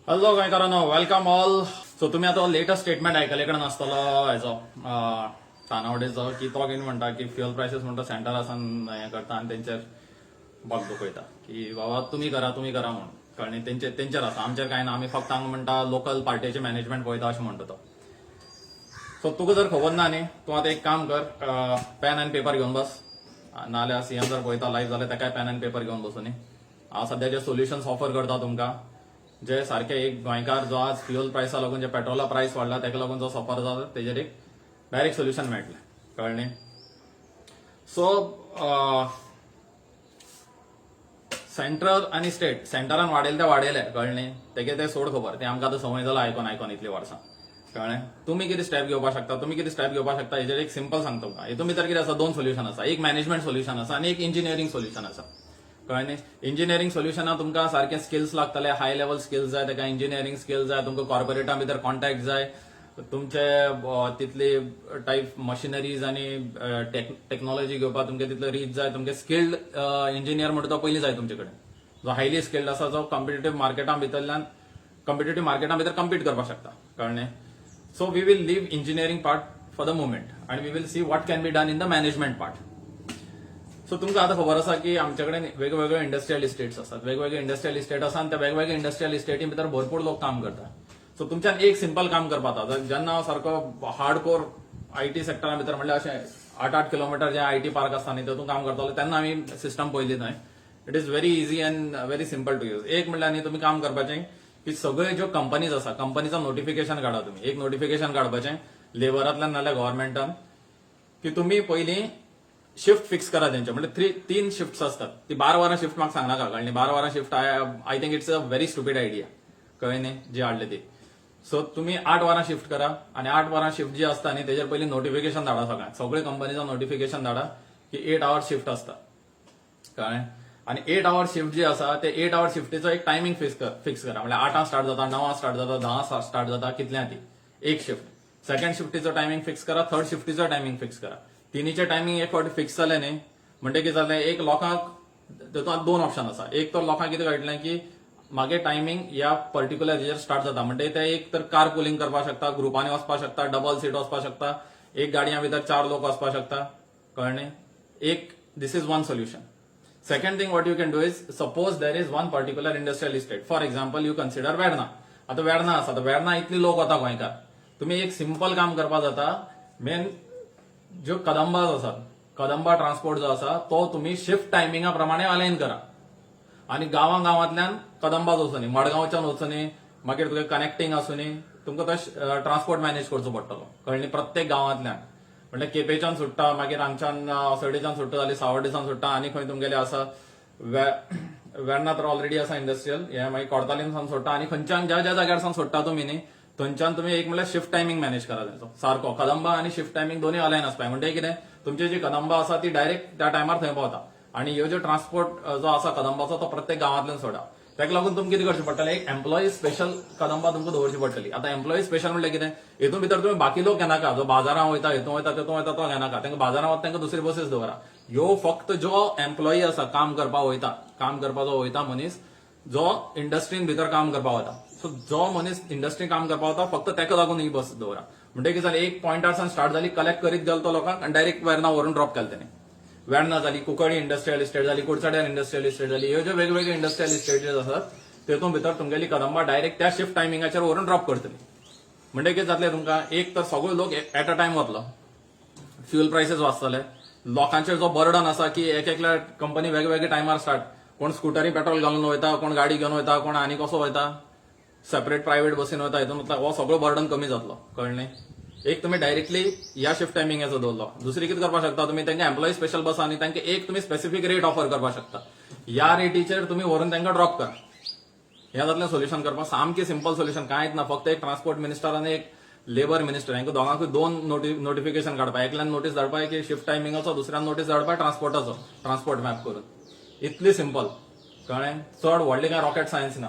Hello गोंयकारांनो, welcome all. So तुम्ही आता लेटस्ट स्टेटमेंट आयकले कडेन आसतलो हेचो तानावडेचो की तो कितें म्हणटा की फ्युअल प्रायसीस म्हणटा सेंटरासान हें करता आनी तेंचेर बग दुखयता की बाबा तुम्ही करा म्हणून कळ्ळें. तेंचेर आसा, आमचेर कांय ना, आमी फक्त हांगा म्हणटा लोकल पार्टीचे मॅनेजमेंट पळयता अशें म्हणटा तो. सो तुका जर खबर ना न्ही, तूं आतां एक काम कर, पेन आनी पेपर घेवन बस, नाल्यार सीएम जर पळयता लायव्ह जाल्यार ताकाय पेन आनी पेपर घेवन बसूं न्ही. हांव सध्या जे सोल्युशन्स ऑफर करता तुमकां, जे सारखे एक गोंयकार जो आज फ्युअल प्रायसा लागून जे पेट्रोला प्रायस वाडला ताका लागून जो सफर जाता तेजेर एक डायरेक्ट सोल्युशन मेळटलें, कळ्ळें. सो सेंट्रल आनी स्टेट, सेंटरान वाडयले ते वाडयले, कळ्ळें. तेगे ते सोड खबर, ते आमकां आतां संवय जाला आयकोन इतली वर्सां, कळ्ळें. तुम्ही कितें स्टेप घेवपाक शकता, हेजेर एक सिंपल सांगता तुमकां. हितून भितर कितें आसा, दोन सोल्युशन आसा, एक मॅनेजमेंट सोल्युशन आसा आनी एक इंजिनियरींग सोल्युशन आसा, कळ्ळें. इंजिनियरींग सोल्युशना तुमकां सारखे स्किल्स लागतले, हाय लेवल स्किल्स जाय, ताका इंजिनियरींग स्किल्स जाय, तुमकां कॉर्पोरेटा भितर कॉन्टॅक्ट जाय, तुमचे तितली टायप मशिनरीज आनी टेक्नॉलॉजी घेवपाक तुमकां तितलो रीच जाय, तुमकां स्किल्ड इंजिनियर म्हणटा तो पयलीं जाय तुमचे कडेन, जो हायली स्किल्ड आसा, जो कॉम्पिटेटिव्ह मार्केटां भितर कम्पीट करपाक शकता, कळ्ळें. So we will leave engineering part for the moment आनी we will see what can be done in the management part. So तुमकां आतां खबर आसा की आमचे कडेन वेगवेगळे इंडस्ट्रियल इस्टेट्स आसात, वेगवेगळे इंडस्ट्रियल इस्टेट आसा आनी त्या वेगवेगळ्या इंडस्ट्रियल इस्टेटी भितर भरपूर लोक काम करतात. सो तुमच्यान एक सिंपल काम करपाक जाता. जेन्ना हांव सारको हार्डकोर आयटी सेक्टरा भितर म्हणल्यार अशें 8-8 किलोमीटर जे आयटी पार्क आसता न्ही तेतून काम करतालो, तेन्ना आमी सिस्टम पळयली थंय. It is very easy and very simple to use. एक म्हणल्यार न्ही, तुमी काम करपाचें की सगळे ज्यो कंपनीज आसा, कंपनीचं नोटिफिकेशन काढा. तुम्ही एक नोटिफिकेशन काडपाचें लेबरांतल्यान नाल्यार गव्हर्मेंटान, की तुम्ही पयलीं शिफ्ट फिक्स करा तेंचे. म्हणजे 3 शिफ्ट्स असतात, ती 12 वरां शिफ्ट म्हाका सांगनाका, कळ्ळें. 12 वरां shift I think it's a very stupid idea, कळ्ळें न्ही, जी हाडली ती. सो तुम्ही 8 वरां शिफ्ट करा आनी 8 वरां शिफ्ट जी असता न्ही तेजेर पयलीं नोटिफिकेशन धाडा सगळ्यांक. सगळे कंपनीचं नोटिफिकेशन धाडा की 8 आवर्स शिफ्ट असता, कळ्ळें. आनी 8 आवर्स शिफ्ट जी आसा ते 8 आवर्स शिफ्टीचो एक टायमिंग फिक्स करा. म्हणजे 8 स्टार्ट जाता, 9 स्टार्ट जाता, 10 स्टार्ट जाता, कितल्या ती एक शिफ्ट. सेकंड शिफ्टीचो टायमिंग फिक्स करा, थर्ड शिफ्टीचो टायमिंग फिक्स करा. तिनीचे टायमिंग एक फावटी फिक्स जाले न्ही म्हणजे कितें जालें, एक लोकांक तेतूंत 2 ऑप्शन आसा. एक तर लोकांक कितें कळटलें की मागे टायमिंग ह्या पर्टिक्युलर हेजेर स्टार्ट जाता, म्हणजे ते एक तर कार पुलिंग करपाक शकता, ग्रुपांनी वचपाक शकता, डबल सीट वचपाक शकता, एक गाडया भितर 4 लोक वचपाक शकता, कळ्ळें. एक this is one solution. Second thing what you can do is, suppose there is one particular industrial estate, for example you consider Verna. आता वेर्ना आसा, तर वेर्ना इतली लोक वता गोंयकार. तुम्ही एक सिंपल काम करपाक जाता, मेन ज्यो कदंबाज आसात, कदंबा ट्रान्सपोर्ट जो आसा तो तुम्ही शिफ्ट टायमिंगा प्रमाणे अलायन करा. आनी गांवांतल्यान कदंबाज वचूं न्ही, मडगांवच्यान वचूं न्ही, मागीर तुका कनेक्टिंग आसूं न्ही, तुमकां तो ट्रान्सपोर्ट मॅनेज करचो पडटलो, कळ्ळें. प्रत्येक गांवांतल्यान म्हणजे केपेच्यान सुट्टा, मागीर हांगच्यान सडेच्यान सुट्टा जाल्यार सावर्डेसान सुट्टा, आनी खंय तुमगेले आसा वेर्ना तर ऑलरेडी आसा इंडस्ट्रियल, हे मागीर कोर्तालीनसान सोडटा, आनी खंयच्यान ज्या जाग्यारसान सोडटा तुमी न्ही थंयच्यान तुम्ही एक म्हणल्यार शिफ्ट टायमिंग मॅनेज करा तेंचो सारको. कदंबा आनी शिफ्ट टायमिंग दोन्ही अलायन आसपाक, म्हणजे कितें, तुमची जी कदंबा आसा ती डायरेक्ट त्या टायमार थंय पावता, आनी ह्यो जो ट्रान्सपोर्ट जो आसा कदंबाचो तो प्रत्येक गांवांतल्यान सोडा. ताका लागून तुमकां कितें करचें पडटलें, एक एम्प्लॉई स्पेशल कदंबा तुमकां दवरची पडटली. आतां एम्प्लॉई स्पेशल म्हणजे कितें, हितून भितर तुमी बाकी लोक घेनाका, जो बाजारांत वयता, हितून वयता, तेतून वयता तो घेनाका. तांकां बाजारांत वता तांकां दुसरी बसीस दवरा. ह्यो फक्त जो एम्प्लॉई आसा, काम करपाचो वयता मनीस, जो इंडस्ट्रीन भितर काम करपाक वता, सो जो मनीस इंडस्ट्री काम करपाक वता फक्त ताका लागून ही बस दवरा. म्हणजे कितें जालें, एक पॉयंटारसान स्टार्ट जाली, कलेक्ट करीत गेलो तो लोकांक आनी डायरेक्ट वेर्ना व्हरून ड्रॉप केलें तेणी. वेर्ना जाली, कुंकळ्ळी इंडस्ट्रियल इस्टेट जाली, कुडचड्यार इंडस्ट्रियल इस्टेट जाली. ह्यो ज्यो वेगवेगळे इंडस्ट्रियल इस्टेटीज आसात तेतून भितर तुमगेली कदंबा डायरेक्ट त्या शिफ्ट टायमिंगाचेर व्हरून ड्रॉप करतली. म्हणजे कितें जातलें तुमकां, एक तर सगळे लोक एट अ टायम वतलो, फ्युअल प्रायसीस वाचतले, लोकांचेर जो बर्डन आसा की एकल्या कंपनी वेगवेगळे टायमार स्टार्ट, कोण स्कुटरी पेट्रोल घालून वयता, कोण गाडी घेवन वयता, कोण आनी कसो वयता, सेपरेट प्रायव्हेट बसीन वयता, हितून वतला, हो सगळो बर्डन कमी जातलो, कळ्ळें. एक तुम्ही डायरेक्टली ह्या शिफ्ट टायमिंगाचो दवरलो. दुसरी कितें करपाक शकता तुमी, तांकां एम्प्लॉई स्पेशल बस आनी तांकां एक तुमी स्पेसिफीक रेट ऑफर करपाक शकता. ह्या रेटीचेर तुमी व्हरून तांकां ड्रॉप करा. ह्या जातलें सोल्युशन करपाक सामकें सिंपल सोल्युशन, कांयच ना. फक्त एक ट्रान्सपोर्ट मिनिस्टर आनी एक लेबर मिनिस्टर, हांकां दोगांकूय 2 नोटिफिकेशन काडपाक. एकल्यान नोटीस धाडपाक की शिफ्ट टायमिंगाचो, दुसऱ्यान नोटीस धाडपाक ट्रान्सपोर्टाचो, ट्रान्सपोर्ट मॅप करून. इतली सिंपल, कळ्ळें. चड व्हडली काय रॉकेट सायन्स ना.